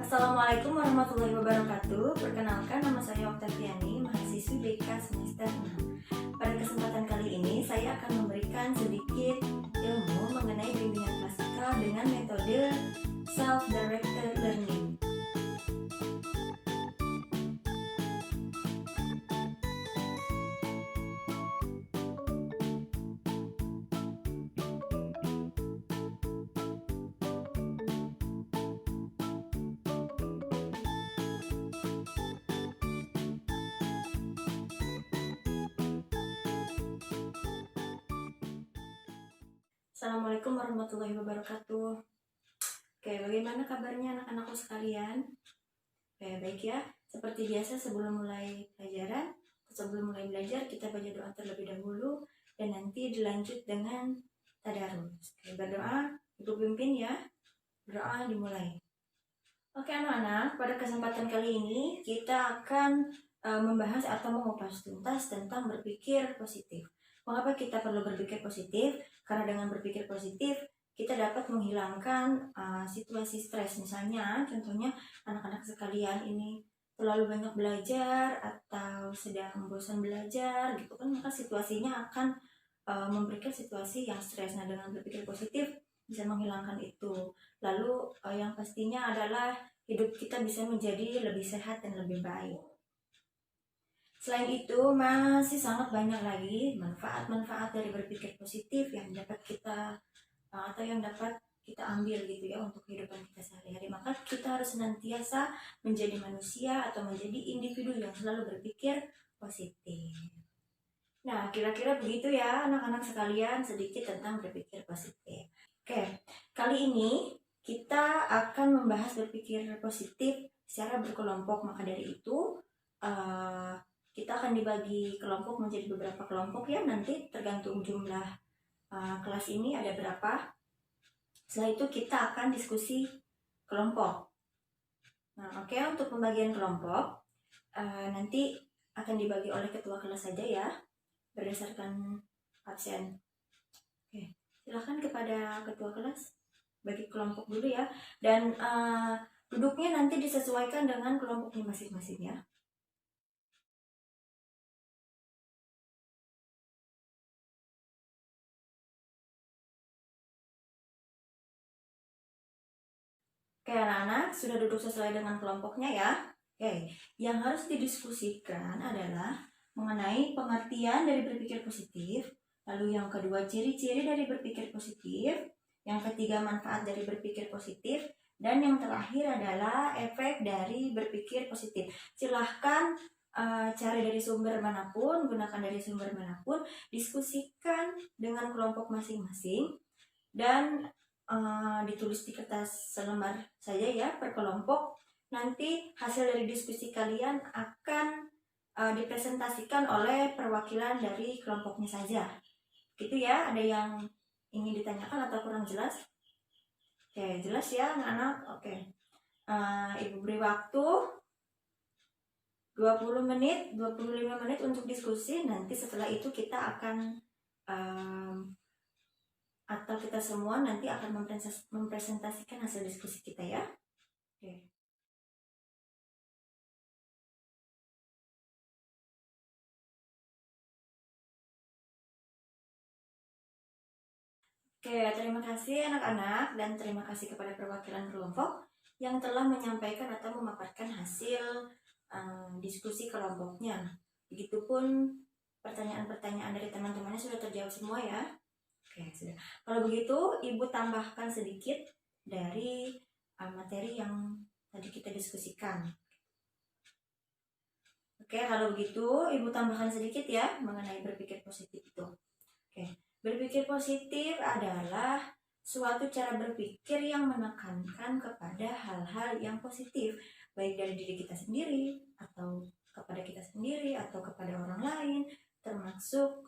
Assalamualaikum warahmatullahi wabarakatuh. Perkenalkan, nama saya Oktaviani, mahasiswi BK semester 6. Pada kesempatan kali ini saya akan memberikan sedikit ilmu mengenai bimbingan klasika dengan metode self-directed learning. Assalamualaikum warahmatullahi wabarakatuh. Oke, bagaimana kabarnya anak-anakku sekalian? Oke, baik ya. Seperti biasa sebelum mulai pelajaran, sebelum mulai belajar kita baca doa terlebih dahulu dan nanti dilanjut dengan tadarus. Oke, berdoa, Ibu pimpin ya. Berdoa dimulai. Oke anak-anak, pada kesempatan kali ini kita akan membahas atau mengupas tuntas tentang berpikir positif. Mengapa kita perlu berpikir positif? Karena dengan berpikir positif kita dapat menghilangkan situasi stres. Misalnya, contohnya anak-anak sekalian ini terlalu banyak belajar atau sedang bosan belajar, gitu kan, maka situasinya akan memberikan situasi yang stres. Nah, dengan berpikir positif bisa menghilangkan itu. Lalu yang pastinya adalah hidup kita bisa menjadi lebih sehat dan lebih baik. Selain itu, masih sangat banyak lagi manfaat-manfaat dari berpikir positif yang dapat kita atau yang dapat kita ambil gitu ya untuk kehidupan kita sehari-hari. Maka kita harus senantiasa menjadi manusia atau menjadi individu yang selalu berpikir positif. Nah, kira-kira begitu ya anak-anak sekalian, sedikit tentang berpikir positif. Oke, kali ini kita akan membahas berpikir positif secara berkelompok. Maka dari itu kita akan dibagi kelompok menjadi beberapa kelompok ya, nanti tergantung jumlah kelas ini ada berapa. Setelah itu kita akan diskusi kelompok. Nah, oke, untuk pembagian kelompok nanti akan dibagi oleh ketua kelas saja ya, berdasarkan absen. Oke, silahkan kepada ketua kelas bagi kelompok dulu ya, dan duduknya nanti disesuaikan dengan kelompoknya masing-masing ya. Oke anak-anak, sudah duduk sesuai dengan kelompoknya ya. Oke, yang harus didiskusikan adalah mengenai pengertian dari berpikir positif, lalu yang kedua ciri-ciri dari berpikir positif, yang ketiga manfaat dari berpikir positif, dan yang terakhir adalah efek dari berpikir positif. Silahkan cari dari sumber manapun, gunakan dari sumber manapun, diskusikan dengan kelompok masing-masing, dan ditulis di kertas selembar saja ya per kelompok. Nanti hasil dari diskusi kalian akan dipresentasikan oleh perwakilan dari kelompoknya saja. Gitu ya, ada yang ingin ditanyakan atau kurang jelas? Oke, jelas ya anak-anak? Oke. Ibu beri waktu 20 menit, 25 menit untuk diskusi. Nanti setelah itu kita akan atau kita semua nanti akan mempresentasikan hasil diskusi kita ya. Oke. Oke, terima kasih anak-anak dan terima kasih kepada perwakilan kelompok yang telah menyampaikan atau memaparkan hasil diskusi kelompoknya. Begitupun pertanyaan-pertanyaan dari teman-temannya sudah terjawab semua ya. Oke, sudah. Kalau begitu, Ibu tambahkan sedikit dari materi yang tadi kita diskusikan. Oke, kalau begitu Ibu tambahkan sedikit ya mengenai berpikir positif itu. Oke, berpikir positif adalah suatu cara berpikir yang menekankan kepada hal-hal yang positif, baik dari diri kita sendiri, atau kepada kita sendiri, atau kepada orang lain, termasuk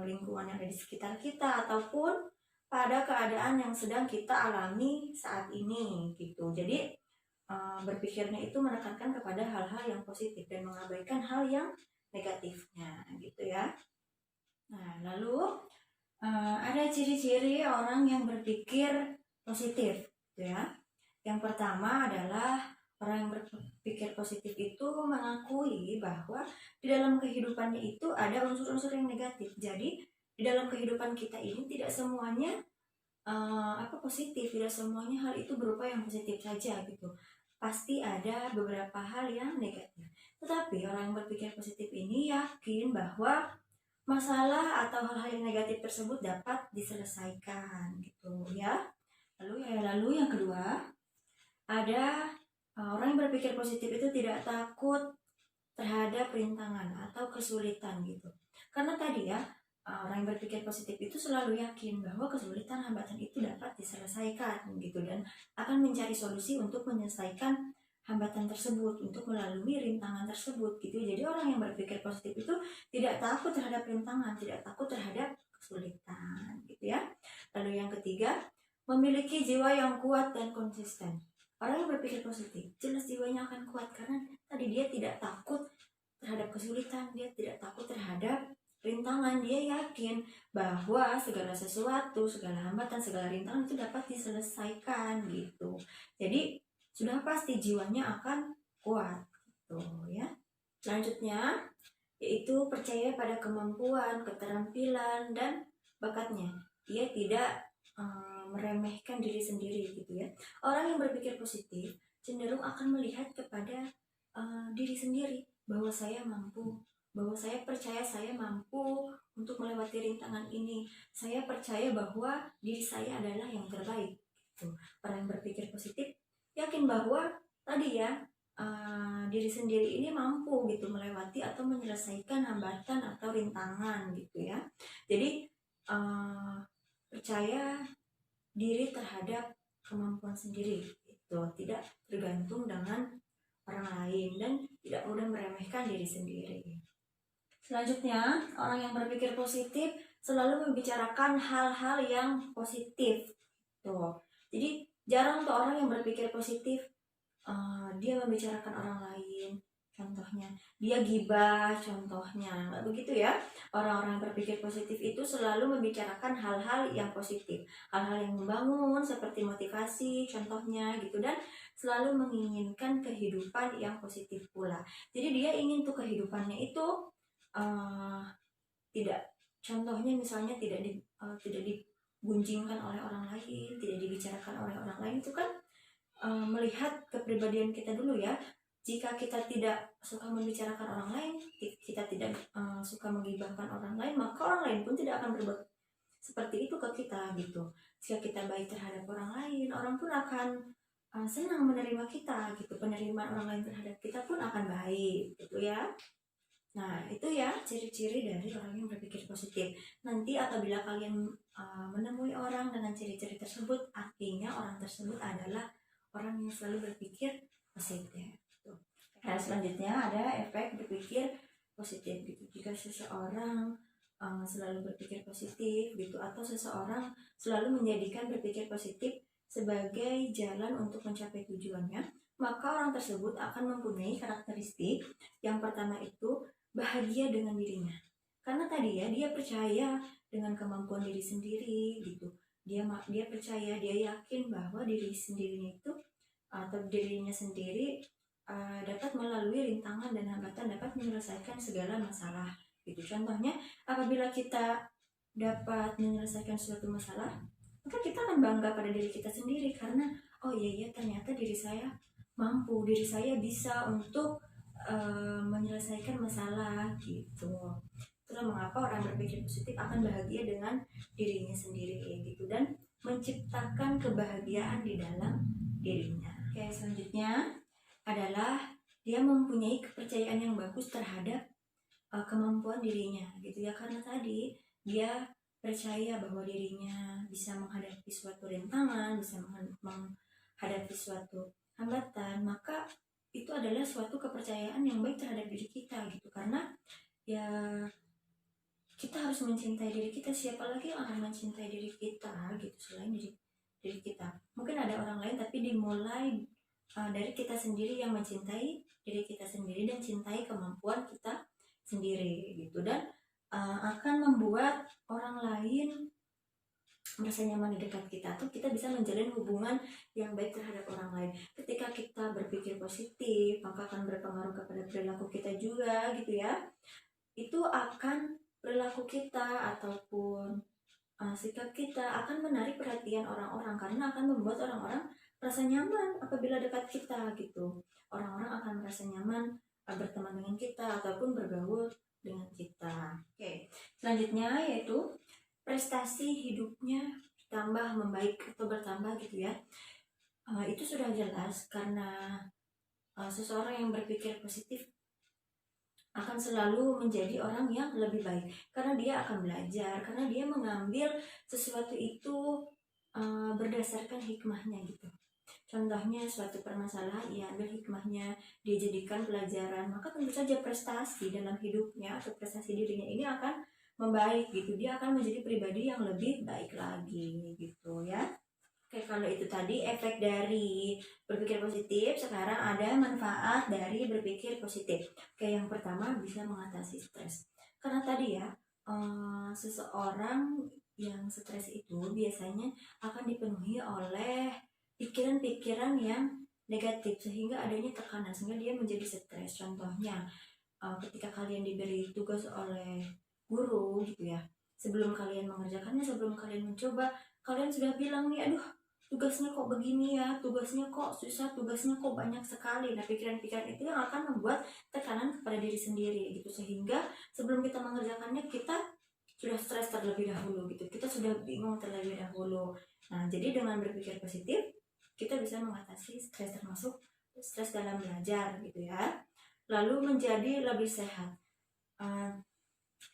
lingkungan yang ada di sekitar kita, ataupun pada keadaan yang sedang kita alami saat ini gitu. Jadi berpikirnya itu menekankan kepada hal-hal yang positif dan mengabaikan hal yang negatifnya gitu ya. Nah, lalu ada ciri-ciri orang yang berpikir positif gitu ya. Yang pertama adalah Orang yang berpikir positif itu mengakui bahwa di dalam kehidupannya itu ada unsur-unsur yang negatif. Jadi di dalam kehidupan kita ini tidak semuanya positif, tidak semuanya hal itu berupa yang positif saja gitu. Pasti ada beberapa hal yang negatif. Tetapi orang yang berpikir positif ini yakin bahwa masalah atau hal-hal yang negatif tersebut dapat diselesaikan gitu ya. Lalu yang kedua, ada orang yang berpikir positif itu tidak takut terhadap rintangan atau kesulitan gitu. Karena tadi ya, orang yang berpikir positif itu selalu yakin bahwa kesulitan hambatan itu dapat diselesaikan gitu, dan akan mencari solusi untuk menyelesaikan hambatan tersebut, untuk melalui rintangan tersebut gitu. Jadi orang yang berpikir positif itu tidak takut terhadap rintangan, tidak takut terhadap kesulitan gitu ya. Lalu yang ketiga, memiliki jiwa yang kuat dan konsisten. Orang yang berpikir positif jelas jiwanya akan kuat, karena tadi dia tidak takut terhadap kesulitan, dia tidak takut terhadap rintangan. Dia yakin bahwa segala sesuatu, segala hambatan, segala rintangan itu dapat diselesaikan gitu. Jadi sudah pasti jiwanya akan kuat gitu ya. Selanjutnya yaitu percaya pada kemampuan, keterampilan, dan bakatnya. Dia tidak meremehkan diri sendiri gitu ya. Orang yang berpikir positif cenderung akan melihat kepada diri sendiri, bahwa saya mampu, bahwa saya percaya saya mampu untuk melewati rintangan ini. Saya percaya bahwa diri saya adalah yang terbaik gitu. Orang yang berpikir positif yakin bahwa tadi ya, diri sendiri ini mampu gitu melewati atau menyelesaikan hambatan atau rintangan gitu ya. Jadi percaya diri terhadap kemampuan sendiri itu tidak tergantung dengan orang lain dan tidak mudah meremehkan diri sendiri. Selanjutnya, orang yang berpikir positif selalu membicarakan hal-hal yang positif tuh. Jadi jarang tuh orang yang berpikir positif dia membicarakan orang lain, contohnya dia gibah, contohnya nggak begitu ya. Orang-orang yang berpikir positif itu selalu membicarakan hal-hal yang positif, hal-hal yang membangun seperti motivasi contohnya gitu, dan selalu menginginkan kehidupan yang positif pula. Jadi dia ingin tuh kehidupannya itu tidak, contohnya misalnya tidak digunjingkan oleh orang lain, tidak dibicarakan oleh orang lain. Itu kan melihat kepribadian kita dulu ya. Jika kita tidak suka membicarakan orang lain, kita tidak suka menggibahkan orang lain, maka orang lain pun tidak akan berbuat seperti itu ke kita gitu. Jika kita baik terhadap orang lain, orang pun akan senang menerima kita gitu. Penerimaan orang lain terhadap kita pun akan baik gitu ya. Nah itu ya ciri-ciri dari orang yang berpikir positif. Nanti apabila kalian menemui orang dengan ciri-ciri tersebut, artinya orang tersebut adalah orang yang selalu berpikir positif. Nah selanjutnya ada efek berpikir positif gitu. Jika seseorang selalu berpikir positif gitu, atau seseorang selalu menjadikan berpikir positif sebagai jalan untuk mencapai tujuannya, maka orang tersebut akan mempunyai karakteristik. Yang pertama itu bahagia dengan dirinya, karena tadi ya dia percaya dengan kemampuan diri sendiri gitu. Dia percaya, dia yakin bahwa diri sendirinya itu atau dirinya sendiri dapat melalui rintangan dan hambatan dapat menyelesaikan segala masalah gitu. Contohnya apabila kita dapat menyelesaikan suatu masalah, maka kita akan bangga pada diri kita sendiri, karena oh iya ternyata diri saya mampu, diri saya bisa untuk menyelesaikan masalah gitu. Itulah mengapa orang berpikir positif akan bahagia dengan dirinya sendiri gitu, dan menciptakan kebahagiaan di dalam dirinya. Oke, selanjutnya adalah dia mempunyai kepercayaan yang bagus terhadap kemampuan dirinya gitu ya. Karena tadi dia percaya bahwa dirinya bisa menghadapi suatu rintangan, bisa menghadapi suatu hambatan, maka itu adalah suatu kepercayaan yang baik terhadap diri kita gitu. Karena ya kita harus mencintai diri kita. Siapa lagi yang akan mencintai diri kita gitu selain diri kita? Mungkin ada orang lain, tapi dimulai dari kita sendiri yang mencintai diri kita sendiri dan cintai kemampuan kita sendiri gitu, dan akan membuat orang lain merasa nyaman di dekat kita, atau kita bisa menjalin hubungan yang baik terhadap orang lain. Ketika kita berpikir berpikir positif, maka akan berpengaruh kepada perilaku kita juga gitu ya. Itu akan perilaku kita ataupun sikap kita akan menarik perhatian orang-orang, karena akan membuat orang-orang merasa nyaman apabila dekat kita gitu. Orang-orang akan merasa nyaman berteman dengan kita ataupun bergaul dengan kita. Oke, selanjutnya yaitu prestasi hidupnya bertambah membaik atau bertambah gitu ya. Itu sudah jelas karena seseorang yang berpikir positif akan selalu menjadi orang yang lebih baik, karena dia akan belajar, karena dia mengambil sesuatu itu berdasarkan hikmahnya gitu. Contohnya suatu permasalahan, ia ambil hikmahnya, dia jadikan pelajaran, maka tentu saja prestasi dalam hidupnya atau prestasi dirinya ini akan membaik gitu. Dia akan menjadi pribadi yang lebih baik lagi gitu ya. Oke, kalau itu tadi efek dari berpikir positif, sekarang ada manfaat dari berpikir positif. Oke, yang pertama bisa mengatasi stres. Karena tadi ya, seseorang yang stres itu biasanya akan dipenuhi oleh pikiran-pikiran yang negatif, sehingga adanya tekanan, sehingga dia menjadi stres. Contohnya, ketika kalian diberi tugas oleh guru gitu ya, sebelum kalian mengerjakannya, sebelum kalian mencoba, kalian sudah bilang nih, aduh tugasnya kok begini ya, tugasnya kok susah, tugasnya kok banyak sekali. Nah, pikiran-pikiran itu yang akan membuat tekanan kepada diri sendiri gitu, sehingga sebelum kita mengerjakannya kita sudah stres terlebih dahulu gitu, kita sudah bingung terlebih dahulu. Nah, jadi dengan berpikir positif kita bisa mengatasi stres, termasuk stres dalam belajar gitu ya. Lalu menjadi lebih sehat.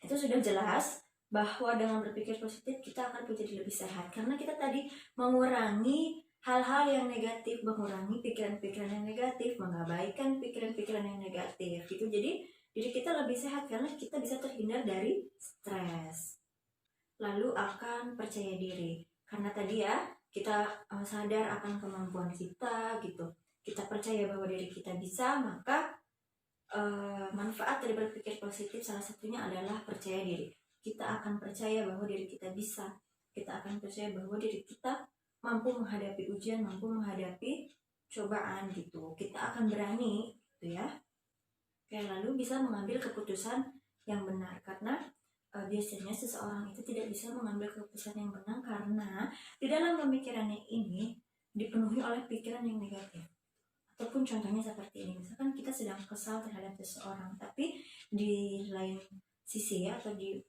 Itu sudah jelas bahwa dengan berpikir positif kita akan menjadi lebih sehat, karena kita tadi mengurangi hal-hal yang negatif, mengurangi pikiran-pikiran yang negatif, mengabaikan pikiran-pikiran yang negatif gitu. Jadi diri kita lebih sehat karena kita bisa terhindar dari stres. Lalu akan percaya diri, karena tadi ya kita sadar akan kemampuan kita gitu, kita percaya bahwa diri kita bisa, maka manfaat dari berpikir positif salah satunya adalah percaya diri. Kita akan percaya bahwa diri kita bisa, kita akan percaya bahwa diri kita mampu menghadapi ujian, mampu menghadapi cobaan gitu. Kita akan berani gitu ya. Oke, lalu bisa mengambil keputusan yang benar, karena biasanya seseorang itu tidak bisa mengambil keputusan yang benar karena di dalam pemikirannya ini dipenuhi oleh pikiran yang negatif. Ataupun contohnya seperti ini, misalkan kita sedang kesal terhadap seseorang, tapi di lain sisi ya, atau di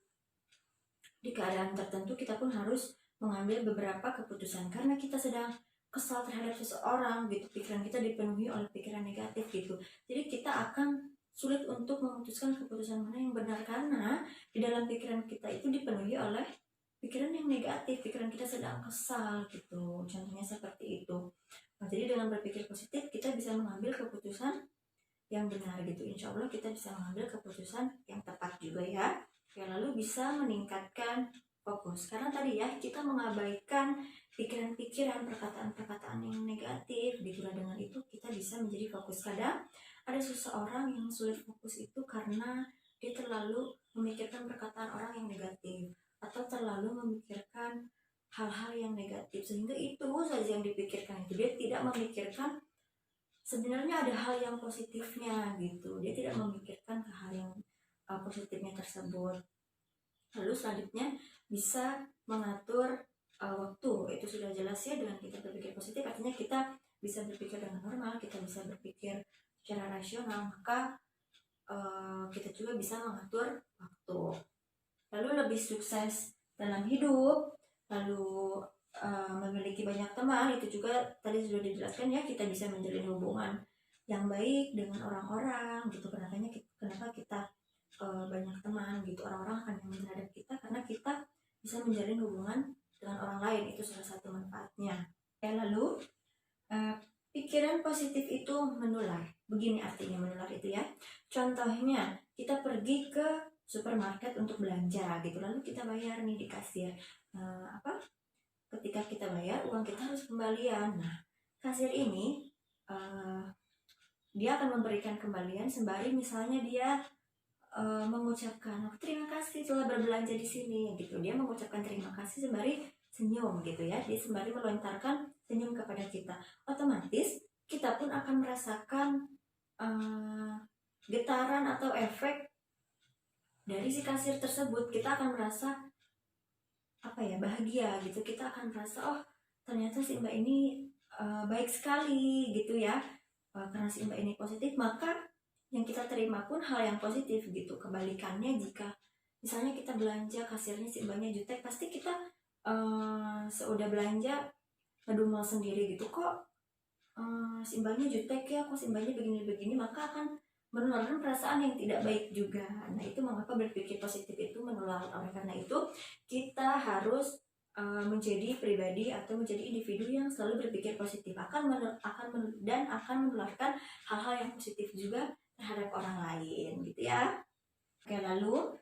keadaan tertentu kita pun harus mengambil beberapa keputusan karena kita sedang kesal terhadap seseorang gitu, pikiran kita dipenuhi oleh pikiran negatif gitu. Jadi kita akan sulit untuk memutuskan keputusan mana yang benar, karena di dalam pikiran kita itu dipenuhi oleh pikiran yang negatif, pikiran kita sedang kesal gitu, contohnya seperti itu. Nah, jadi dengan berpikir positif kita bisa mengambil keputusan yang benar gitu. Insya Allah kita bisa mengambil keputusan yang tepat juga ya. Ya, lalu bisa meningkatkan fokus, karena tadi ya kita mengabaikan pikiran-pikiran, perkataan-perkataan yang negatif gitu. Dengan itu kita bisa menjadi fokus. Kadang ada seseorang yang sulit fokus itu karena dia terlalu memikirkan perkataan orang yang negatif atau terlalu memikirkan hal-hal yang negatif, sehingga itu saja yang dipikirkan. Itu dia tidak memikirkan sebenarnya ada hal yang positifnya gitu, dia tidak memikirkan hal yang positifnya tersebut. Lalu selanjutnya bisa mengatur waktu. Itu sudah jelas ya, dengan kita berpikir positif artinya kita bisa berpikir dengan normal, kita bisa berpikir secara rasional, maka kita juga bisa mengatur waktu. Lalu lebih sukses dalam hidup, lalu memiliki banyak teman, itu juga tadi sudah dijelaskan ya, kita bisa menjalin hubungan yang baik dengan orang-orang gitu. Kenapa kita banyak teman gitu, orang-orang akan nyaman terhadap kita karena kita bisa menjalin hubungan dengan orang lain, itu salah satu manfaatnya. Lalu pikiran positif itu menular. Begini artinya menular itu ya, contohnya kita pergi ke supermarket untuk belanja gitu, lalu kita bayar nih di kasir, ketika kita bayar uang kita harus kembalian. Nah, kasir ini dia akan memberikan kembalian sembari misalnya dia mengucapkan terima kasih telah berbelanja di sini gitu. Dia mengucapkan terima kasih sembari senyum gitu ya, dia sembari melontarkan senyum kepada kita. Otomatis kita pun akan merasakan getaran atau efek dari si kasir tersebut. Kita akan merasa bahagia gitu. Kita akan merasa, oh ternyata si mbak ini baik sekali gitu ya. Karena si mbak ini positif, maka yang kita terima pun hal yang positif gitu. Kebalikannya, jika misalnya kita belanja, kasirnya si mbaknya jutek, pasti kita seudah belanja ngedumel sendiri gitu, kok si mbaknya jutek ya, kok si mbaknya begini-begini, maka akan menularkan perasaan yang tidak baik juga. Nah, itu mengapa berpikir positif itu menular. Oleh karena itu, kita harus menjadi pribadi atau menjadi individu yang selalu berpikir positif, akan menularkan hal-hal yang positif juga terhadap orang lain gitu ya. Oke, lalu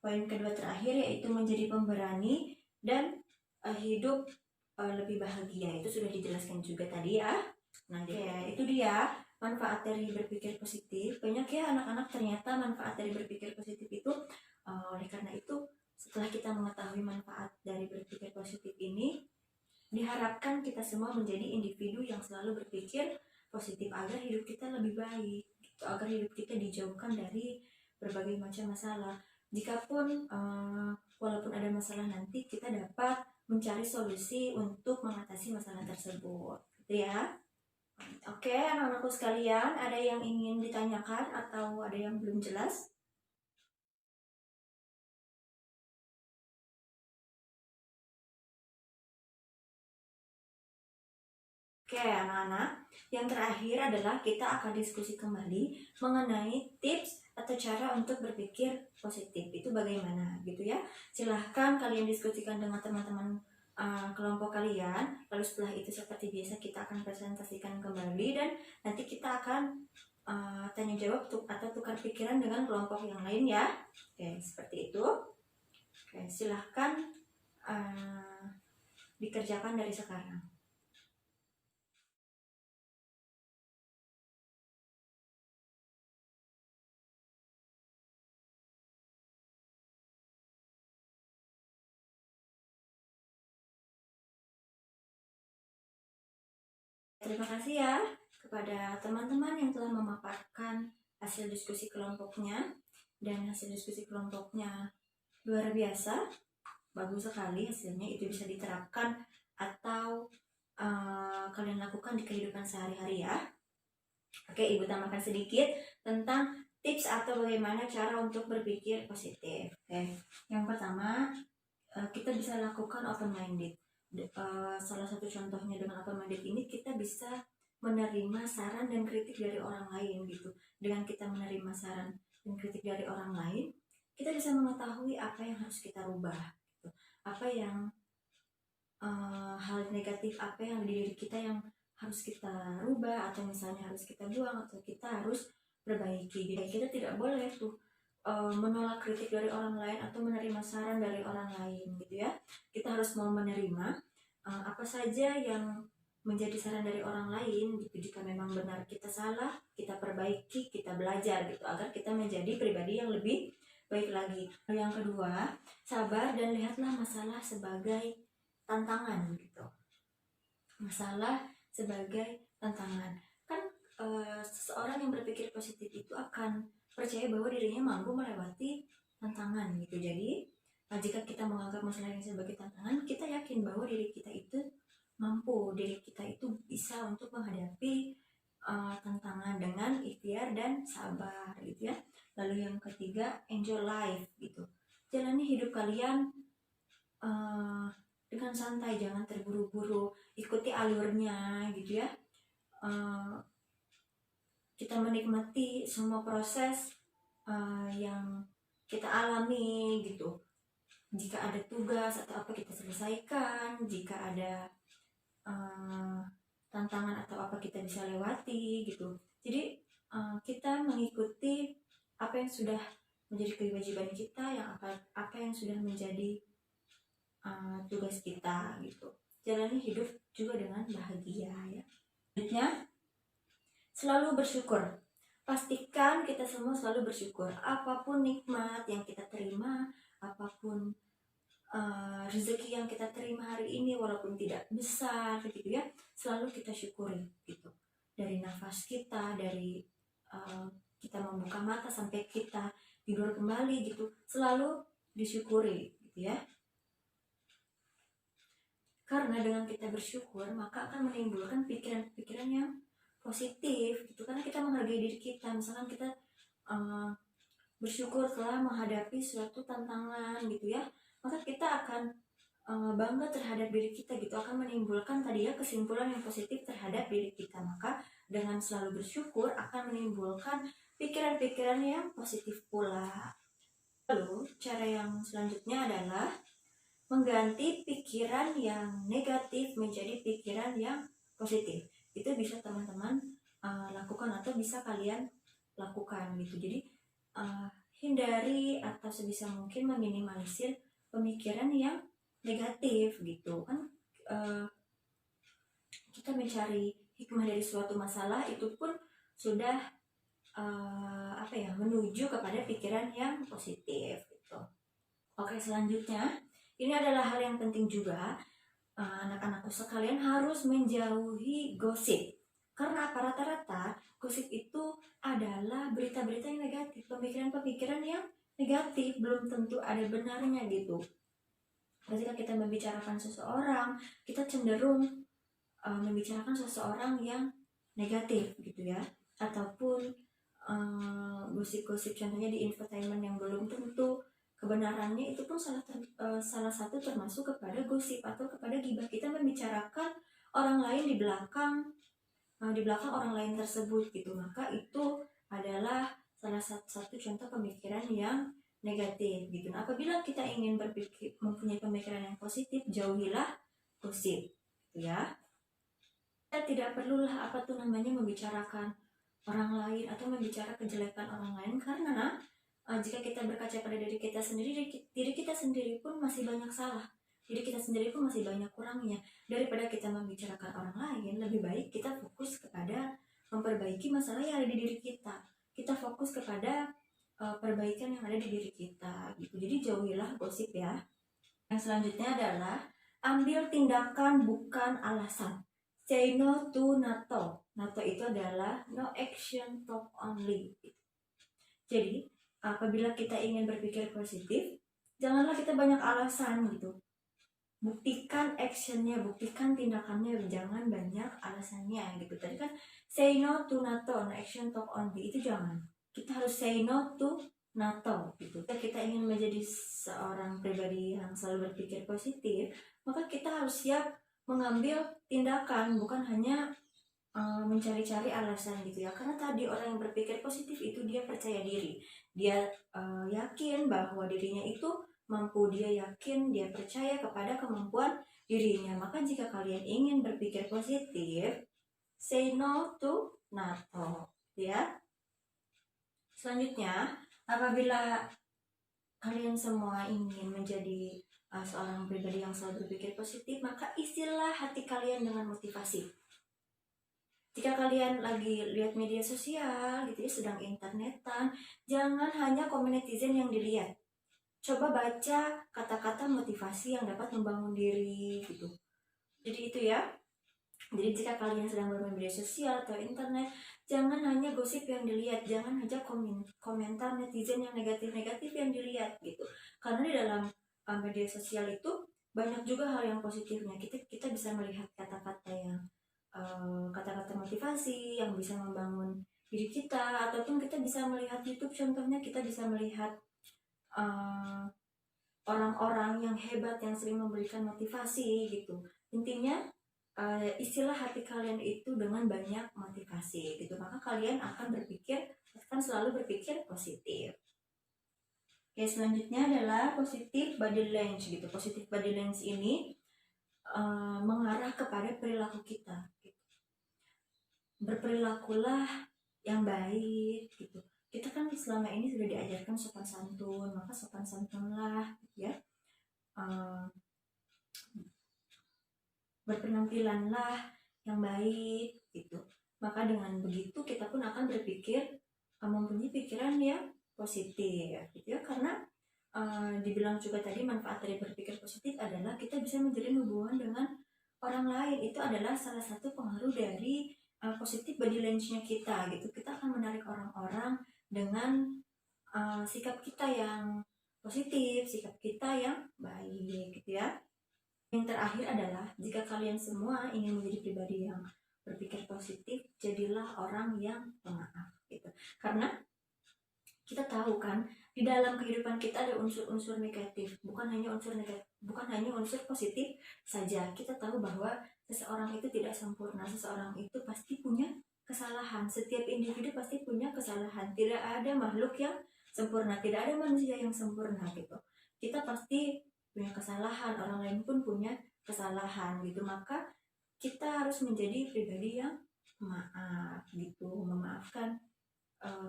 poin kedua terakhir yaitu menjadi pemberani dan hidup lebih bahagia. Itu sudah dijelaskan juga tadi ya. Nah, itu dia manfaat dari berpikir positif. Banyak ya anak-anak ternyata manfaat dari berpikir positif itu. Oleh karena itu, setelah kita mengetahui manfaat dari berpikir positif ini, diharapkan kita semua menjadi individu yang selalu berpikir positif agar hidup kita lebih baik, gitu, agar hidup kita dijauhkan dari berbagai macam masalah. Jikapun walaupun ada masalah, nanti kita dapat mencari solusi untuk mengatasi masalah tersebut, gitu ya. Oke, anak-anakku sekalian, ada yang ingin ditanyakan atau ada yang belum jelas? Oke, anak-anak, yang terakhir adalah kita akan diskusi kembali mengenai tips atau cara untuk berpikir positif. Itu bagaimana gitu ya. Silahkan kalian diskusikan dengan teman-teman kelompok kalian. Lalu setelah itu seperti biasa kita akan presentasikan kembali dan nanti kita akan tanya jawab atau tukar pikiran dengan kelompok yang lain ya. Oke, seperti itu. Oke, silahkan dikerjakan dari sekarang. Terima kasih ya kepada teman-teman yang telah memaparkan hasil diskusi kelompoknya, dan hasil diskusi kelompoknya luar biasa, bagus sekali hasilnya. Itu bisa diterapkan atau kalian lakukan di kehidupan sehari-hari ya. Oke, Ibu tambahkan sedikit tentang tips atau bagaimana cara untuk berpikir positif. Oke, yang pertama kita bisa lakukan open minded. Salah satu contohnya dengan open minded ini, kita bisa menerima saran dan kritik dari orang lain gitu. Dengan kita menerima saran dan kritik dari orang lain, kita bisa mengetahui apa yang harus kita rubah gitu. Apa yang hal negatif apa yang di diri kita yang harus kita rubah, atau misalnya harus kita buang atau kita harus perbaiki. Jadi kita tidak boleh tuh menolak kritik dari orang lain atau menerima saran dari orang lain gitu ya. Kita harus mau menerima apa saja yang menjadi saran dari orang lain gitu. Jika memang benar kita salah, kita perbaiki, kita belajar gitu agar kita menjadi pribadi yang lebih baik lagi. Yang kedua, sabar dan lihatlah masalah sebagai tantangan gitu. Masalah sebagai tantangan. Kan seseorang yang berpikir positif itu akan percaya bahwa dirinya mampu melewati tantangan gitu. Jadi jika kita menganggap masalah ini sebagai tantangan, kita yakin bahwa diri kita itu mampu, diri kita itu bisa untuk menghadapi tantangan dengan ikhtiar dan sabar gitu ya. Lalu yang ketiga, enjoy life gitu. Jalani hidup kalian dengan santai, jangan terburu-buru, ikuti alurnya gitu ya. Kita menikmati semua proses yang kita alami gitu. Jika ada tugas atau apa, kita selesaikan. Jika ada tantangan atau apa, kita bisa lewati gitu. Jadi kita mengikuti apa yang sudah menjadi kewajiban kita, yang apa yang sudah menjadi tugas kita gitu. Jalani hidup juga dengan bahagia ya. Selanjutnya, selalu bersyukur. Pastikan kita semua selalu bersyukur. Apapun nikmat yang kita terima, apapun rezeki yang kita terima hari ini, walaupun tidak besar gitu ya, selalu kita syukuri gitu. dari nafas kita, dari kita membuka mata sampai kita tidur kembali gitu, selalu disyukuri gitu ya. Karena dengan kita bersyukur maka akan menimbulkan pikiran-pikiran yang positif gitu, karena kita menghargai diri kita. Misalkan kita bersyukur telah menghadapi suatu tantangan gitu ya, maka kita akan bangga terhadap diri kita gitu, akan menimbulkan tadi ya kesimpulan yang positif terhadap diri kita. Maka dengan selalu bersyukur akan menimbulkan pikiran-pikiran yang positif pula. Lalu cara yang selanjutnya adalah mengganti pikiran yang negatif menjadi pikiran yang positif. Itu bisa teman-teman lakukan atau bisa kalian lakukan gitu. Jadi hindari atau sebisa mungkin meminimalisir pemikiran yang negatif gitu kan. Kita mencari hikmah dari suatu masalah itu pun sudah menuju kepada pikiran yang positif gitu. Oke, selanjutnya ini adalah hal yang penting juga, anak-anakku sekalian harus menjauhi gosip. Karena apa? Rata-rata gosip itu adalah berita-berita yang negatif, pemikiran-pemikiran yang negatif, belum tentu ada benarnya gitu. Ketika kita membicarakan seseorang, kita cenderung membicarakan seseorang yang negatif gitu ya, ataupun gosip-gosip contohnya di infotainment yang belum tentu kebenarannya, itu pun salah satu termasuk kepada gosip atau kepada ghibah. Kita membicarakan orang lain di belakang orang lain tersebut gitu, maka itu adalah salah satu contoh pemikiran yang negatif gitu. Nah, apabila kita ingin mempunyai pemikiran yang positif, jauhilah gosip gitu ya. Kita tidak perlulah membicarakan orang lain atau membicarakan kejelekan orang lain, karena jika kita berkaca pada diri kita sendiri pun masih banyak salah, diri kita sendiri pun masih banyak kurangnya. Daripada kita membicarakan orang lain, lebih baik kita fokus kepada memperbaiki masalah yang ada di diri kita. Kita fokus kepada perbaikan yang ada di diri kita gitu. Jadi jauhilah gosip ya. Yang selanjutnya adalah ambil tindakan bukan alasan. Say no to NATO. NATO itu adalah no action talk only. Jadi apabila kita ingin berpikir positif, janganlah kita banyak alasan gitu. Buktikan actionnya, buktikan tindakannya, jangan banyak alasannya gitu. Tadi kan say no to NATO, no action talk only, itu jangan. Kita harus say no to NATO gitu. Jika kita ingin menjadi seorang pribadi yang selalu berpikir positif, maka kita harus siap mengambil tindakan, bukan hanya mencari-cari alasan gitu ya. Karena tadi orang yang berpikir positif itu dia percaya diri, dia yakin bahwa dirinya itu mampu, dia yakin, dia percaya kepada kemampuan dirinya. Maka jika kalian ingin berpikir positif, say no to NATO ya. Selanjutnya, apabila kalian semua ingin menjadi seorang pribadi yang selalu berpikir positif, maka isilah hati kalian dengan motivasi. Jika kalian lagi lihat media sosial gitu ya, sedang internetan, jangan hanya komen netizen yang dilihat. Coba baca kata-kata motivasi yang dapat membangun diri gitu. Jadi itu ya. Jadi jika kalian sedang bermain media sosial atau internet, jangan hanya gosip yang dilihat, jangan hanya komentar netizen yang negatif-negatif yang dilihat gitu. Karena di dalam media sosial itu banyak juga hal yang positifnya. Kita bisa melihat kata-kata yang kata-kata motivasi yang bisa membangun diri kita, ataupun kita bisa melihat YouTube contohnya, kita bisa melihat orang-orang yang hebat yang sering memberikan motivasi gitu. Intinya istilah hati kalian itu dengan banyak motivasi gitu, maka kalian akan selalu berpikir positif. Oke, selanjutnya adalah positive body language gitu. Positive body language ini mengarah kepada perilaku kita gitu. Berperilakulah yang baik gitu. Kita kan selama ini sudah diajarkan sopan santun, maka sopan santunlah ya. Berpenampilanlah yang baik gitu. Maka dengan begitu kita pun akan mempunyai pikiran yang positif gitu ya. Karena dibilang juga tadi manfaat dari berpikir positif adalah kita bisa menjalin hubungan dengan orang lain. Itu adalah salah satu pengaruh dari positif body language-nya kita gitu. Kita akan menarik orang-orang dengan sikap kita yang positif, sikap kita yang baik gitu ya. Yang terakhir adalah jika kalian semua ingin menjadi pribadi yang berpikir positif, jadilah orang yang pemaaf gitu. Karena kita tahu kan di dalam kehidupan kita ada unsur-unsur negatif, bukan hanya unsur negatif, bukan hanya unsur positif saja. Kita tahu bahwa seseorang itu tidak sempurna, seseorang itu pasti punya kesalahan. Setiap individu pasti punya kesalahan. Tidak ada makhluk yang sempurna, tidak ada manusia yang sempurna gitu. Kita pasti punya kesalahan, orang lain pun punya kesalahan gitu. Maka kita harus menjadi pribadi yang maaf gitu, memaafkan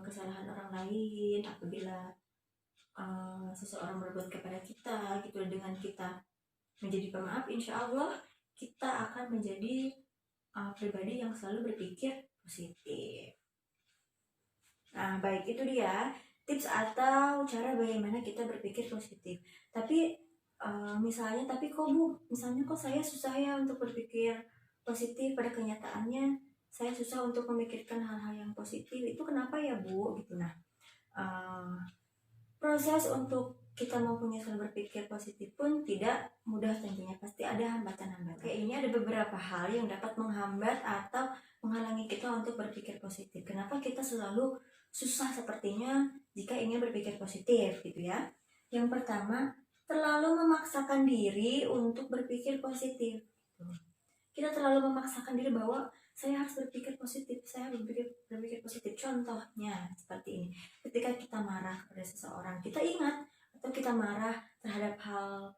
kesalahan orang lain apabila seseorang berbuat kepada kita gitu. Dengan kita menjadi pemaaf, insya Allah kita akan menjadi pribadi yang selalu berpikir positif. Nah, baik, itu dia tips atau cara bagaimana kita berpikir positif. Tapi misalnya, tapi kok Bu, misalnya kok saya susah ya untuk berpikir positif, pada kenyataannya saya susah untuk memikirkan hal-hal yang positif. Itu kenapa ya Bu? Gitu. Nah, proses untuk kita mempunyai selalu berpikir positif pun tidak mudah tentunya, pasti ada hambatan-hambatan. Kayak ini ada beberapa hal yang dapat menghambat atau menghalangi kita untuk berpikir positif. Kenapa kita selalu susah sepertinya jika ingin berpikir positif gitu ya. Yang pertama, terlalu memaksakan diri untuk berpikir positif. Kita terlalu memaksakan diri bahwa saya harus berpikir positif, saya berpikir positif. Contohnya seperti ini, ketika kita marah pada seseorang, kita ingat atau kita marah terhadap hal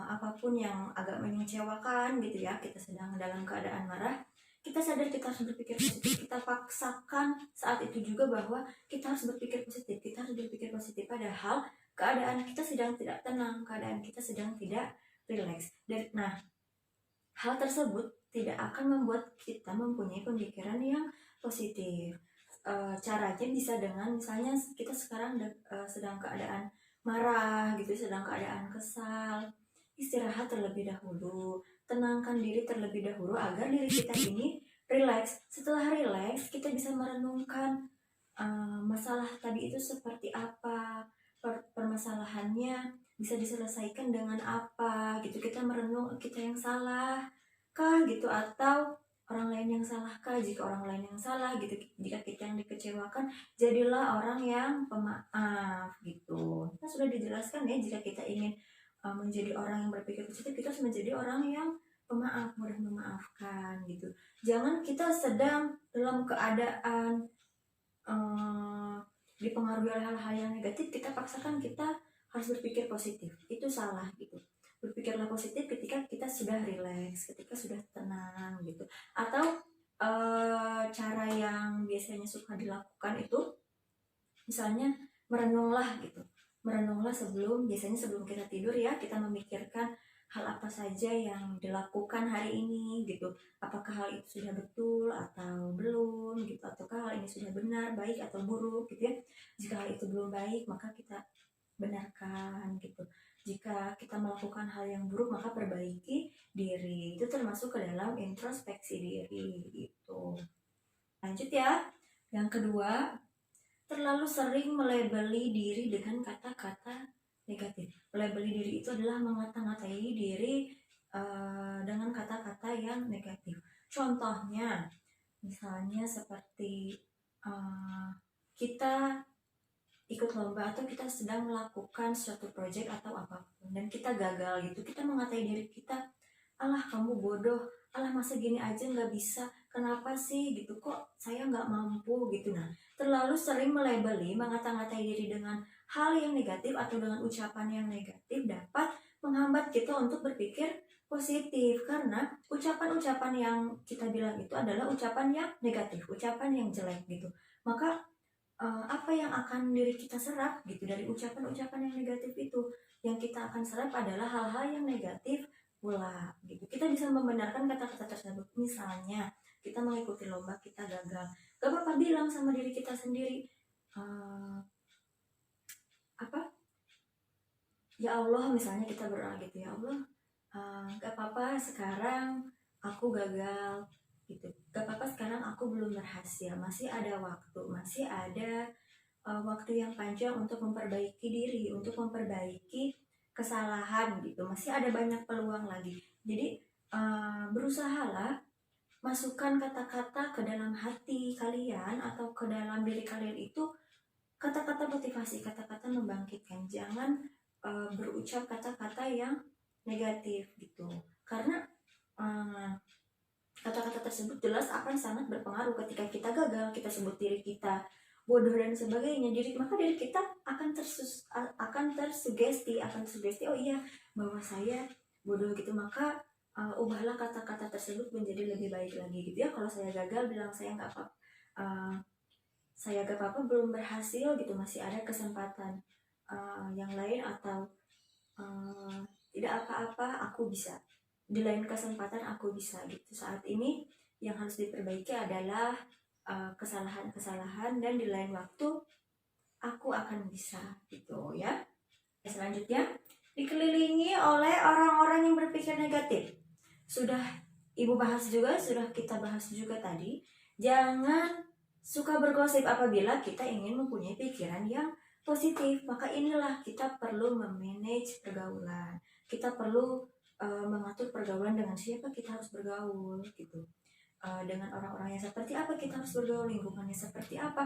apapun yang agak mengecewakan gitu ya, kita sedang dalam keadaan marah, kita sadar kita harus berpikir positif, kita paksakan saat itu juga bahwa kita harus berpikir positif, kita harus berpikir positif, padahal keadaan kita sedang tidak tenang, keadaan kita sedang tidak rileks. Nah, hal tersebut tidak akan membuat kita mempunyai pemikiran yang positif. Caranya bisa dengan misalnya kita sekarang sedang keadaan marah gitu, sedang keadaan kesal, istirahat terlebih dahulu, tenangkan diri terlebih dahulu agar diri kita ini rileks. Setelah rileks, kita bisa merenungkan masalah tadi itu seperti apa, permasalahannya bisa diselesaikan dengan apa gitu. Kita merenung, kita yang salah kah gitu, atau orang lain yang salah kah? Jika orang lain yang salah gitu, jika kita yang dikecewakan, jadilah orang yang pemaaf gitu. Kita sudah dijelaskan ya, jika kita ingin menjadi orang yang berpikir positif, kita harus menjadi orang yang pemaaf, mudah memaafkan gitu. Jangan kita sedang dalam keadaan dipengaruhi oleh hal-hal yang negatif, kita paksakan kita harus berpikir positif. Itu salah gitu. Berpikirlah positif ketika kita sudah rileks, ketika sudah tenang gitu. Atau cara yang biasanya suka dilakukan itu misalnya merenunglah gitu. Merenunglah biasanya sebelum kita tidur ya, kita memikirkan hal apa saja yang dilakukan hari ini gitu. Apakah hal itu sudah betul atau belum gitu, ataukah hal ini sudah benar, baik atau buruk gitu ya. Jika hal itu belum baik, maka kita benarkan gitu. Jika kita melakukan hal yang buruk, maka perbaiki diri. Itu termasuk ke dalam introspeksi diri gitu. Lanjut ya. Yang kedua, terlalu sering melabeli diri dengan kata-kata negatif. Melabeli diri itu adalah mengata-ngatai diri dengan kata-kata yang negatif. Contohnya, misalnya seperti kita ikut lomba atau kita sedang melakukan suatu proyek atau apapun dan kita gagal gitu, kita mengatai diri kita, alah kamu bodoh, alah masa gini aja nggak bisa, kenapa sih gitu, kok saya nggak mampu gitu. Nah, terlalu sering melabeli, mengata-ngatai diri dengan hal yang negatif atau dengan ucapan yang negatif dapat menghambat kita untuk berpikir positif, karena ucapan-ucapan yang kita bilang itu adalah ucapan yang negatif, ucapan yang jelek gitu. Maka apa yang akan diri kita serap gitu dari ucapan-ucapan yang negatif itu, yang kita akan serap adalah hal-hal yang negatif pula gitu. Kita bisa membenarkan kata-kata tersebut. Misalnya kita mengikuti lomba, kita gagal, gak apa-apa bilang sama diri kita sendiri, ya Allah, misalnya kita berdoa gitu, ya Allah, gak apa-apa sekarang aku gagal gitu, gak apa-apa sekarang aku belum berhasil, masih ada waktu, masih ada waktu yang panjang untuk memperbaiki diri, untuk memperbaiki kesalahan gitu, masih ada banyak peluang lagi. Jadi berusahalah masukkan kata-kata ke dalam hati kalian atau ke dalam diri kalian itu, kata-kata motivasi, kata-kata membangkitkan. Jangan berucap kata-kata yang negatif gitu, karena kata-kata tersebut jelas akan sangat berpengaruh ketika kita gagal, kita sebut diri kita bodoh dan sebagainya. Maka diri kita akan tersugesti, oh iya bahwa saya bodoh gitu, maka ubahlah kata-kata tersebut menjadi lebih baik lagi gitu ya. Kalau saya gagal, bilang saya nggak apa, saya gak apa-apa, belum berhasil gitu, masih ada kesempatan yang lain, atau tidak apa-apa, aku bisa, di lain kesempatan aku bisa gitu. Saat ini yang harus diperbaiki adalah kesalahan-kesalahan, dan di lain waktu aku akan bisa gitu ya. Selanjutnya, dikelilingi oleh orang-orang yang berpikir negatif. Sudah ibu bahas juga, sudah kita bahas juga tadi, jangan suka bergosip apabila kita ingin mempunyai pikiran yang positif. Maka inilah kita perlu memanage pergaulan, kita perlu mengatur pergaulan, dengan siapa kita harus bergaul gitu, dengan orang-orang yang seperti apa kita harus bergaul, lingkungannya seperti apa.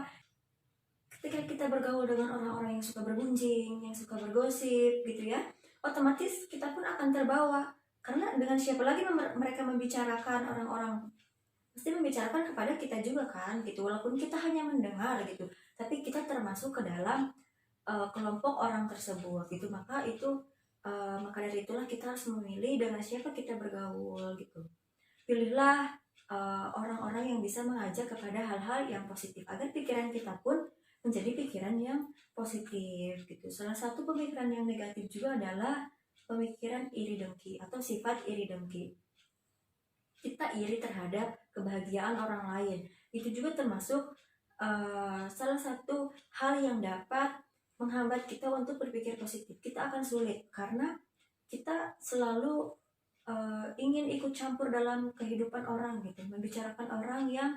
Ketika kita bergaul dengan orang-orang yang suka bergunjing, yang suka bergosip gitu ya, otomatis kita pun akan terbawa. Karena dengan siapa lagi mereka membicarakan, orang-orang pasti membicarakan kepada kita juga kan gitu. Walaupun kita hanya mendengar gitu, tapi kita termasuk ke dalam kelompok orang tersebut gitu. Maka dari itulah kita harus memilih dengan siapa kita bergaul gitu. Pilihlah orang-orang yang bisa mengajak kepada hal-hal yang positif, agar pikiran kita pun menjadi pikiran yang positif gitu. Salah satu pemikiran yang negatif juga adalah pemikiran iri dengki atau sifat iri dengki. Kita iri terhadap kebahagiaan orang lain. Itu juga termasuk salah satu hal yang dapat menghambat kita untuk berpikir positif. Kita akan sulit karena kita selalu ingin ikut campur dalam kehidupan orang gitu, membicarakan orang yang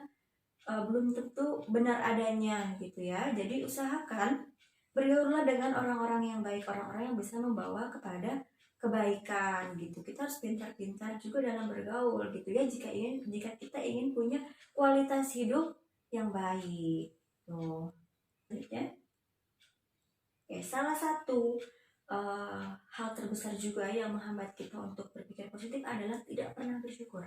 belum tentu benar adanya gitu ya. Jadi usahakan bergaullah dengan orang-orang yang baik, orang-orang yang bisa membawa kepada kebaikan gitu. Kita harus pintar-pintar juga dalam bergaul gitu ya, jika kita ingin punya kualitas hidup yang baik tuh ya. Salah satu hal terbesar juga yang menghambat kita untuk berpikir positif adalah tidak pernah bersyukur.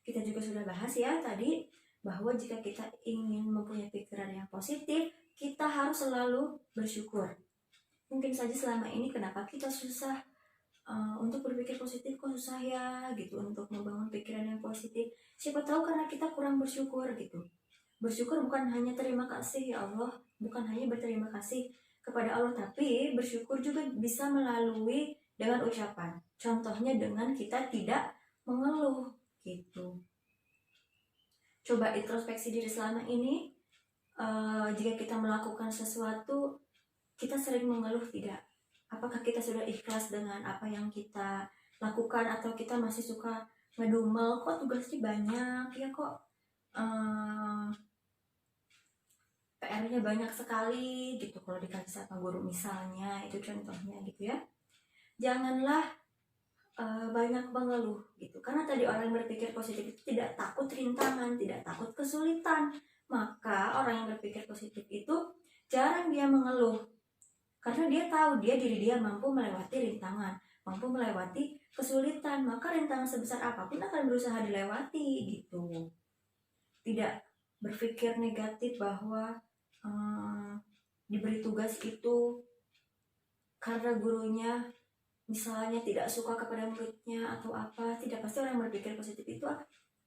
Kita juga sudah bahas ya tadi, bahwa jika kita ingin mempunyai pikiran yang positif, kita harus selalu bersyukur. Mungkin saja selama ini kenapa kita susah untuk berpikir positif, kok susah ya gitu untuk membangun pikiran yang positif. Siapa tahu karena kita kurang bersyukur gitu. Bersyukur bukan hanya terima kasih ya Allah, bukan hanya berterima kasih kepada Allah, tapi bersyukur juga bisa melalui dengan ucapan. Contohnya dengan kita tidak mengeluh gitu. Coba introspeksi diri selama ini, jika kita melakukan sesuatu, kita sering mengeluh tidak? Apakah kita sudah ikhlas dengan apa yang kita lakukan, atau kita masih suka ngedumel, kok tugasnya banyak ya, kok PR-nya banyak sekali gitu kalau dikasih sama guru misalnya, itu contohnya gitu ya. Janganlah banyak mengeluh gitu, karena tadi orang yang berpikir positif itu tidak takut rintangan, tidak takut kesulitan. Maka orang yang berpikir positif itu jarang dia mengeluh, karena dia tahu diri dia mampu melewati rintangan, mampu melewati kesulitan. Maka rintangan sebesar apapun akan berusaha dilewati gitu. Tidak berpikir negatif bahwa diberi tugas itu karena gurunya misalnya tidak suka kepada muridnya atau apa. Tidak, pasti orang yang berpikir positif itu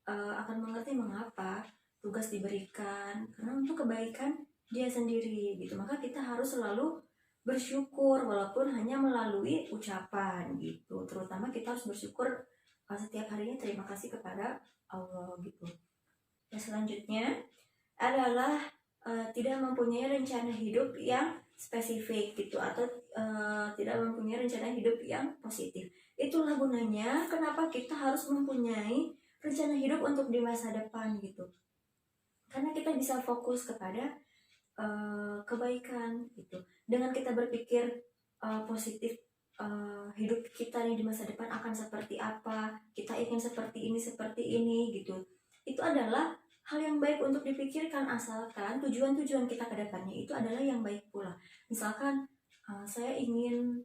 akan mengerti mengapa tugas diberikan, karena untuk kebaikan dia sendiri gitu. Maka kita harus selalu bersyukur walaupun hanya melalui ucapan gitu. Terutama kita harus bersyukur setiap harinya, terima kasih kepada Allah gitu. Selanjutnya adalah tidak mempunyai rencana hidup yang spesifik gitu, atau tidak mempunyai rencana hidup yang positif. Itulah gunanya kenapa kita harus mempunyai rencana hidup untuk di masa depan gitu. Karena kita bisa fokus kepada kebaikan gitu. Dengan kita berpikir positif, hidup kita nih di masa depan akan seperti apa, kita ingin seperti ini gitu. Itu adalah hal yang baik untuk dipikirkan, asalkan tujuan-tujuan kita ke depannya itu adalah yang baik pula. Misalkan saya ingin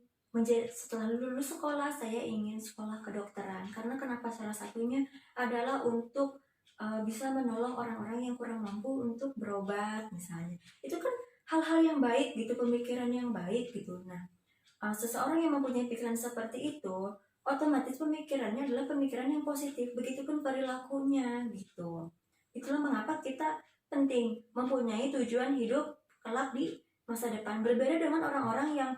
setelah lulus sekolah saya ingin sekolah kedokteran. Karena kenapa? Salah satunya adalah untuk bisa menolong orang-orang yang kurang mampu untuk berobat misalnya. Itu kan hal-hal yang baik gitu, pemikiran yang baik gitu. Nah, seseorang yang mempunyai pikiran seperti itu, otomatis pemikirannya adalah pemikiran yang positif, begitupun perilakunya gitu. Itulah mengapa kita penting mempunyai tujuan hidup kelak di masa depan. Berbeda dengan orang-orang yang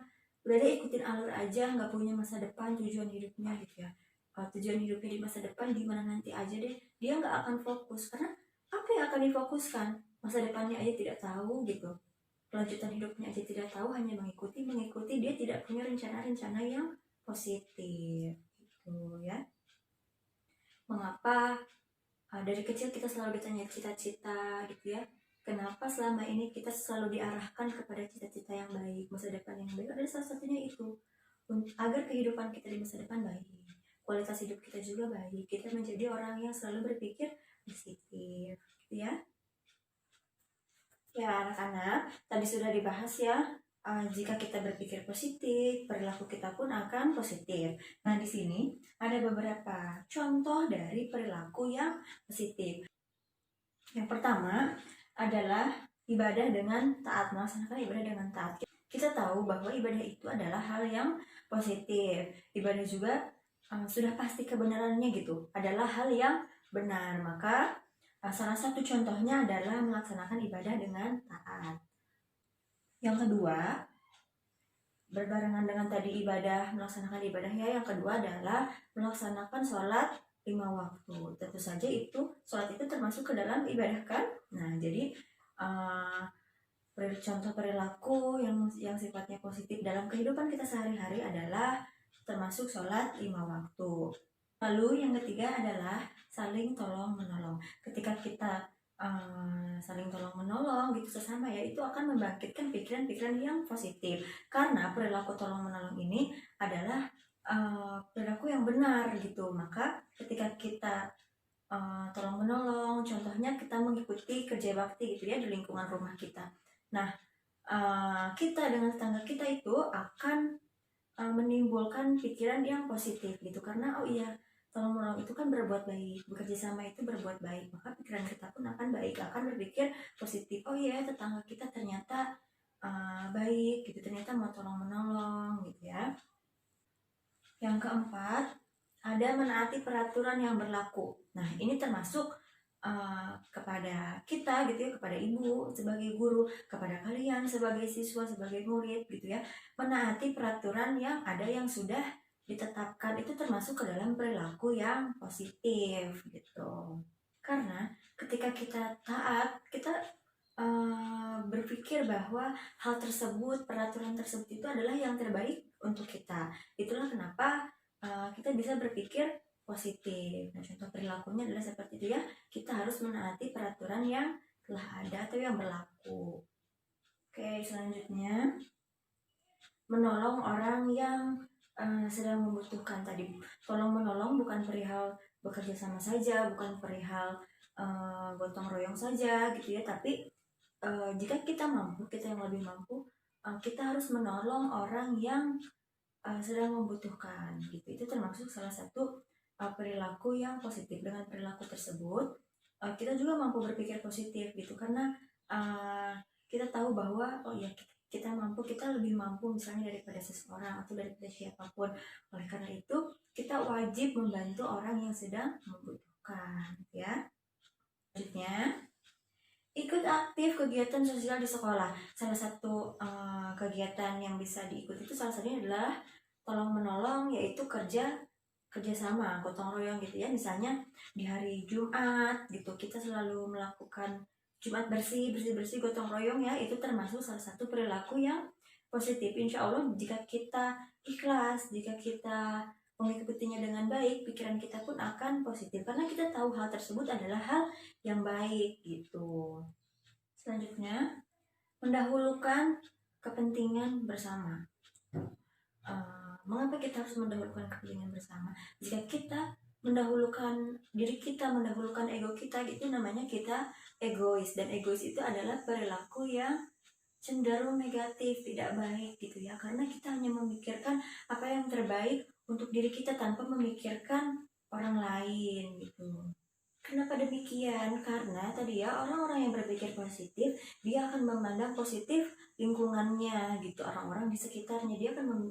udah deh ikutin alur aja, nggak punya masa depan, tujuan hidupnya gitu ya. Tujuan hidupnya di masa depan gimana nanti aja deh, dia nggak akan fokus. Karena apa yang akan difokuskan? Masa depannya aja tidak tahu gitu, kelanjutan hidupnya aja tidak tahu, hanya mengikuti, dia tidak punya rencana-rencana yang positif gitu ya. Mengapa dari kecil kita selalu ditanya cita-cita gitu ya, kenapa selama ini kita selalu diarahkan kepada cita-cita yang baik, masa depan yang baik? Ada salah satunya itu, agar kehidupan kita di masa depan baik, kualitas hidup kita juga baik, kita menjadi orang yang selalu berpikir positif gitu ya. Ya anak-anak, tadi sudah dibahas ya, jika kita berpikir positif, perilaku kita pun akan positif. Nah di sini ada beberapa contoh dari perilaku yang positif. Yang pertama adalah ibadah dengan taat, melaksanakan ibadah dengan taat. Kita tahu bahwa ibadah itu adalah hal yang positif. Ibadah juga sudah pasti kebenarannya gitu, adalah hal yang benar. Maka salah satu contohnya adalah melaksanakan ibadah dengan taat. Yang kedua, berbarengan dengan tadi ibadah, melaksanakan ibadahnya, yang kedua adalah melaksanakan sholat 5 waktu. Tentu saja itu, sholat itu termasuk ke dalam ibadah kan? Nah, jadi contoh perilaku yang sifatnya positif dalam kehidupan kita sehari-hari adalah termasuk sholat 5 waktu. Lalu yang ketiga adalah saling tolong menolong. Ketika kita saling tolong menolong gitu sesama ya, itu akan membangkitkan pikiran-pikiran yang positif. Karena perilaku tolong menolong ini adalah perilaku yang benar gitu. Maka ketika kita tolong menolong, contohnya kita mengikuti kerja bakti gitu ya di lingkungan rumah kita. Nah, kita dengan tetangga kita itu akan menimbulkan pikiran yang positif gitu, karena oh iya, tolong menolong itu kan berbuat baik, bekerja sama itu berbuat baik, maka pikiran kita pun akan baik, akan berpikir positif. Oh iya, tetangga kita ternyata baik gitu, ternyata mau tolong menolong gitu ya. Yang keempat, ada menaati peraturan yang berlaku. Nah ini termasuk kepada kita gitu ya, kepada ibu sebagai guru, kepada kalian sebagai siswa, sebagai murid gitu ya, menaati peraturan yang ada yang sudah ditetapkan, itu termasuk ke dalam perilaku yang positif gitu. Karena ketika kita taat, kita berpikir bahwa hal tersebut, peraturan tersebut itu adalah yang terbaik untuk kita. Itulah kenapa kita bisa berpikir positif. Nah, contoh perilakunya adalah seperti itu ya. Kita harus menaati peraturan yang telah ada atau yang berlaku. Oke, selanjutnya menolong orang yang sedang membutuhkan. Tadi tolong menolong bukan perihal bekerja sama saja, bukan perihal gotong royong saja gitu ya, tapi jika kita mampu, kita yang lebih mampu, kita harus menolong orang yang sedang membutuhkan gitu. Itu termasuk salah satu perilaku yang positif. Dengan perilaku tersebut kita juga mampu berpikir positif gitu, karena kita tahu bahwa oh ya, kita mampu, kita lebih mampu misalnya daripada seseorang atau daripada siapapun. Oleh karena itu kita wajib membantu orang yang sedang membutuhkan ya. Selanjutnya, ikut aktif kegiatan sosial di sekolah. Salah satu kegiatan yang bisa diikuti itu salah satunya adalah tolong menolong, yaitu kerjasama, gotong royong gitu ya. Misalnya di hari Jumat gitu, kita selalu melakukan Jumat bersih gotong royong ya. Itu termasuk salah satu perilaku yang positif. Insya Allah jika kita ikhlas, jika kita mengikutinya dengan baik, pikiran kita pun akan positif karena kita tahu hal tersebut adalah hal yang baik gitu. Selanjutnya, mendahulukan kepentingan bersama. Mengapa kita harus mendahulukan kepentingan bersama? Jika kita mendahulukan diri kita, mendahulukan ego kita, itu namanya kita egois. Dan egois itu adalah perilaku yang cenderung negatif, tidak baik gitu ya. Karena kita hanya memikirkan apa yang terbaik untuk diri kita tanpa memikirkan orang lain gitu. Kenapa demikian? Karena tadi ya, orang-orang yang berpikir positif, dia akan memandang positif lingkungannya gitu, orang-orang di sekitarnya. Dia akan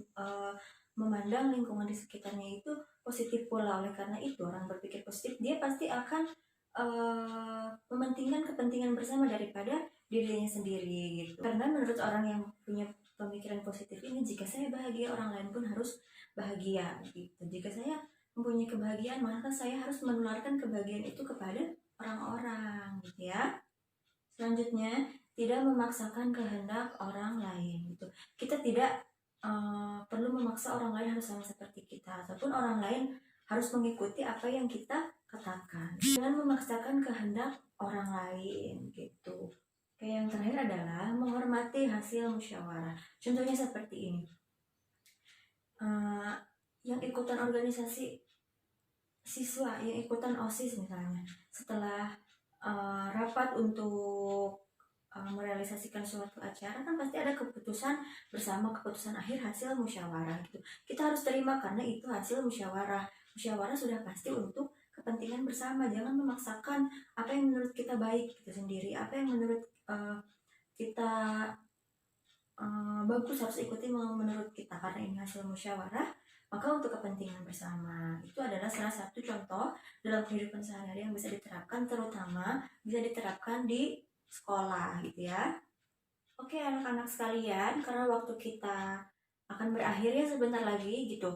memandang lingkungan di sekitarnya itu positif pula. Oleh karena itu, orang berpikir positif, dia pasti akan mementingkan kepentingan bersama daripada dirinya sendiri gitu. Karena menurut orang yang punya pemikiran positif ini, jika saya bahagia, orang lain pun harus bahagia gitu. Jika saya mempunyai kebahagiaan, maka saya harus menularkan kebahagiaan itu kepada orang-orang gitu ya. Selanjutnya, tidak memaksakan kehendak orang lain gitu. Kita tidak perlu memaksa orang lain harus sama seperti kita, ataupun orang lain harus mengikuti apa yang kita katakan. Jangan memaksakan kehendak orang lain gitu. Kayak yang terakhir adalah menghormati hasil musyawarah. Contohnya seperti ini. Yang ikutan organisasi siswa, yang ikutan OSIS misalnya, setelah rapat untuk merealisasikan suatu acara, kan pasti ada keputusan bersama, keputusan akhir hasil musyawarah gitu. Kita harus terima karena itu hasil musyawarah. Musyawarah sudah pasti untuk kepentingan bersama. Jangan memaksakan apa yang menurut kita baik gitu sendiri, apa yang menurut kita bagus harus ikuti menurut kita karena ini hasil musyawarah. Maka untuk kepentingan bersama itu adalah salah satu contoh dalam kehidupan sehari-hari yang bisa diterapkan, terutama bisa diterapkan di sekolah gitu ya. Oke anak-anak sekalian, karena waktu kita akan berakhir ya sebentar lagi gitu.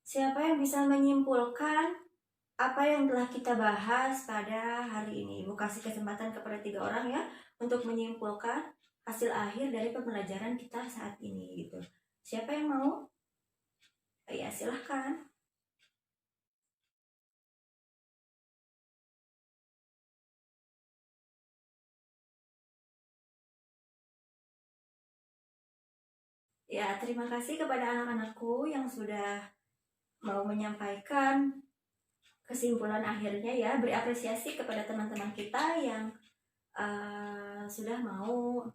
Siapa yang bisa menyimpulkan apa yang telah kita bahas pada hari ini? Ibu kasih kesempatan kepada 3 orang ya untuk menyimpulkan hasil akhir dari pembelajaran kita saat ini gitu. Siapa yang mau? Ya silahkan. Ya, terima kasih kepada anak-anakku yang sudah mau menyampaikan kesimpulan akhirnya ya. Beri apresiasi kepada teman-teman kita yang sudah mau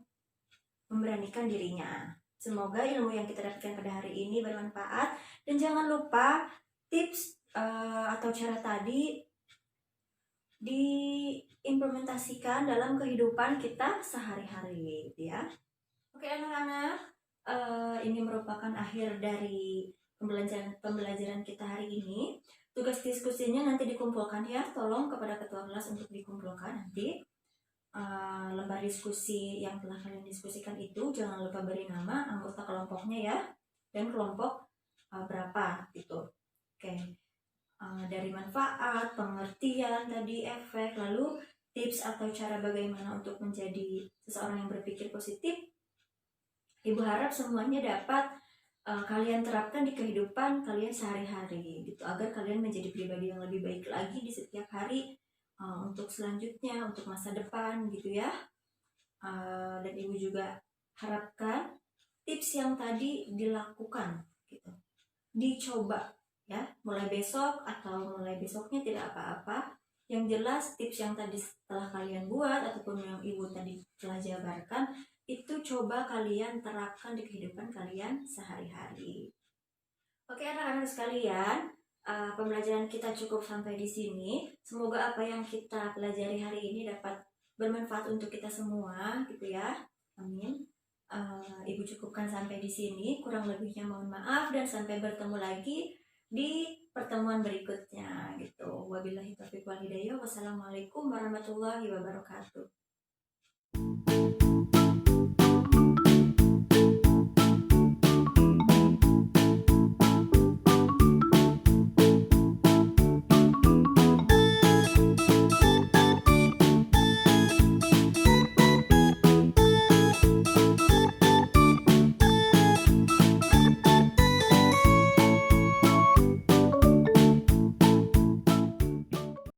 memberanikan dirinya. Semoga ilmu yang kita dapatkan pada hari ini bermanfaat. Dan jangan lupa tips atau cara tadi diimplementasikan dalam kehidupan kita sehari-hari gitu ya. Oke anak-anak, ini merupakan akhir dari pembelajaran kita hari ini. Tugas diskusinya nanti dikumpulkan ya, tolong kepada ketua kelas untuk dikumpulkan nanti. Lembar diskusi yang telah kalian diskusikan itu jangan lupa beri nama anggota kelompoknya ya, dan kelompok berapa gitu. Oke. Dari manfaat, pengertian tadi, efek, lalu tips atau cara bagaimana untuk menjadi seseorang yang berpikir positif. Ibu harap semuanya dapat kalian terapkan di kehidupan kalian sehari-hari gitu, agar kalian menjadi pribadi yang lebih baik lagi di setiap hari untuk selanjutnya, untuk masa depan gitu ya. Dan ibu juga harapkan tips yang tadi dilakukan gitu, dicoba ya, mulai besok atau mulai besoknya tidak apa-apa. Yang jelas tips yang tadi setelah kalian buat ataupun yang ibu tadi telah jabarkan itu coba kalian terapkan di kehidupan kalian sehari-hari. Oke anak-anak sekalian, pembelajaran kita cukup sampai di sini. Semoga apa yang kita pelajari hari ini dapat bermanfaat untuk kita semua gitu ya. Amin. Ibu cukupkan sampai di sini, kurang lebihnya mohon maaf, dan sampai bertemu lagi di pertemuan berikutnya gitu. Wabillahi taufiq wal hidayah. Wassalamualaikum warahmatullahi wabarakatuh.